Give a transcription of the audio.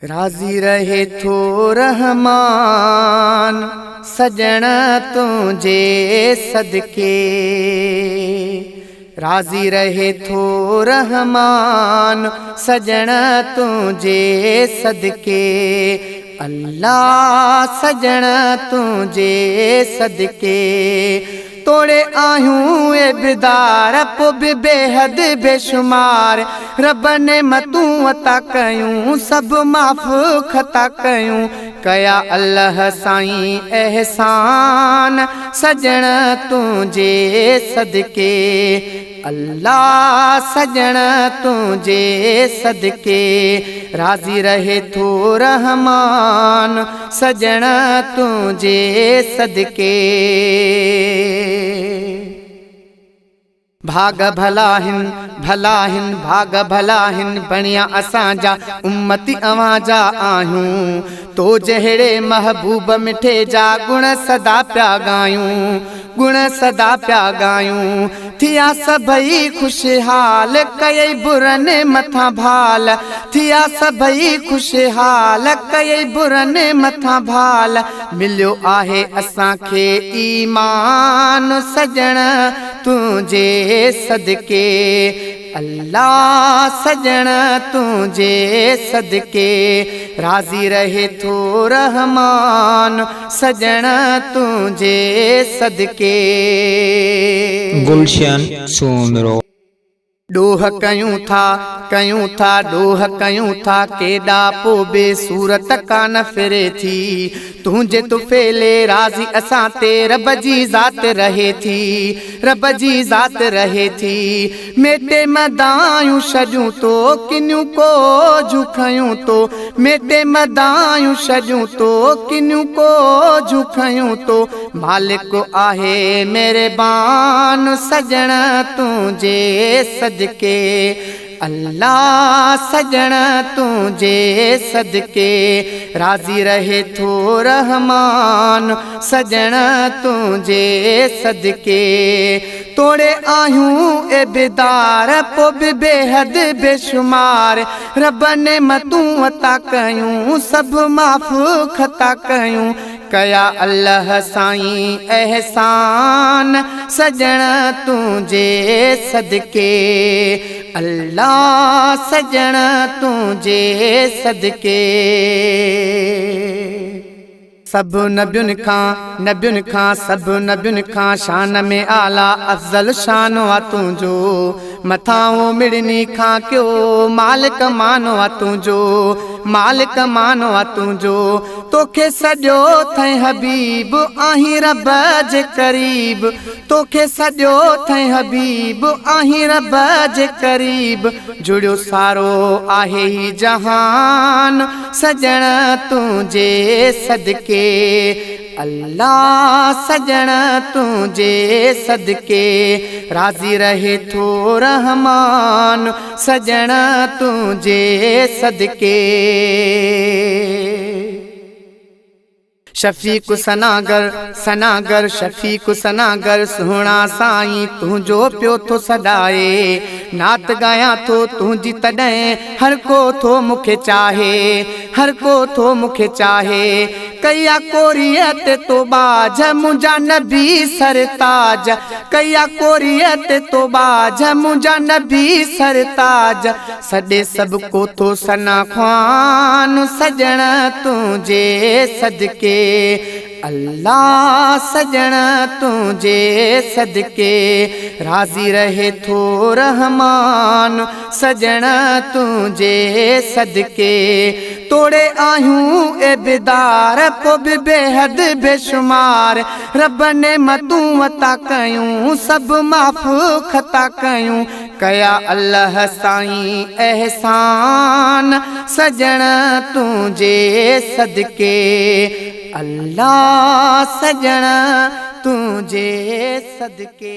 राजी रहे थो रहमान सजण तुझे सदके। राजी रहे थो रहमान सजण तुझे सदके। अल्लाह सजण तुझे सदके। तोड़े आयूं ए बिदार पो भी बेहद बेशुमार। रब ने मतूं अता कयूं सब माफ़ खता कयूं। कया अल्लाह साईं एहसान सजण तुझे सदके। अल्लाह सजण तुझे सदके। राजी रहे थो रहमान सजण तुझे सदके। भाग भला हिन भाग भला हिन बणिया असांजा उम्मती अवांजा आहियूं। तो जहिड़े महबूब मिठे जा गुण सदा प्या गायूं। गुण सदा प्या गायूं। थिया सभई खुशहाल कई बुरन मथा भाल। थिया सभई खुशहाल कई बुरन मथा भाल। मिलियो आहे असांखे ईमान सजण तुझे सदके। अल्लाह सजण तुझे सदके। राजी रहे थो रहमान सजण तुझे सदके। गुलशन सोमरो डोह कयूं था डोह कयूं था केॾा पो बेसूरत कान फिरे थी। तुझे तो फेले राजी असां ते रब जी ज़ात रहे थी। रब जी ज़ात रहे थी। मेटे मदायूं छॾूं तो किनियूं को झुखयूं तो। मेटे मदायूं छॾूं तो किनियूं को झुखयूं तो। मालिक आहे मेहरबान सजण तुझे सदके। अल्लाह सजण तुझे सदके। राजी रहे थो रहमान सजण तुझे सदके। तोड़े आयूं ए बेदार पो भी बेहद बेशुमार। रब ने मतूं अता कयूं सब माफ़ खता कयूं। कया अल्लाह साईं एहसान सजण तुझे सदके। अल्लाह सजण तुझे सदके। सब नबियुनि खां सब नबियुनि खां शान में आला अफजल शान वा तुझो। मथां मिड़नी खां क्यों मालिक मानो आ तुझो। मालिक मानो आ तुझो। तोखे सॼो थई हबीब आहीं रब जे करीब। तोखे सॼो थई हबीब आहीं रब जे करीब। जुड़ियो सारो आहे ही जहान सजण तुझे सदके। अल्लाह सजण तुझे सदके। राजी रहे थो रहमान सजण तुझे सदके। शफीक सनागर शफीक सनागर सुहिणा साईं तुझो पियो थो सॾाए। नात गायां थो तुझी तॾहिं हर को थो मूंखे चाहे। हर को थो मूंखे चाहे। कया कोरियत तो बाज मुंहिंजा नबी सरताज। कया कोरियत तो बाज मुंहिंजा नबी सरताज। सॾे सभु को थो सना ख्वान सजण तुझे सदके। अल्लाह सजण तुझे सदके। राजी रहे थो रहमान सजण तुझे सदके। तोड़े आयूं ए बेदार पो भी बेहद बेशुमार। रब ने मतूं अता कयूं सब माफ़ खता कयूं। कया अल्लाह साईं एहसान सजण तुझे सदके। अल्लाह सजण तुझे सदके।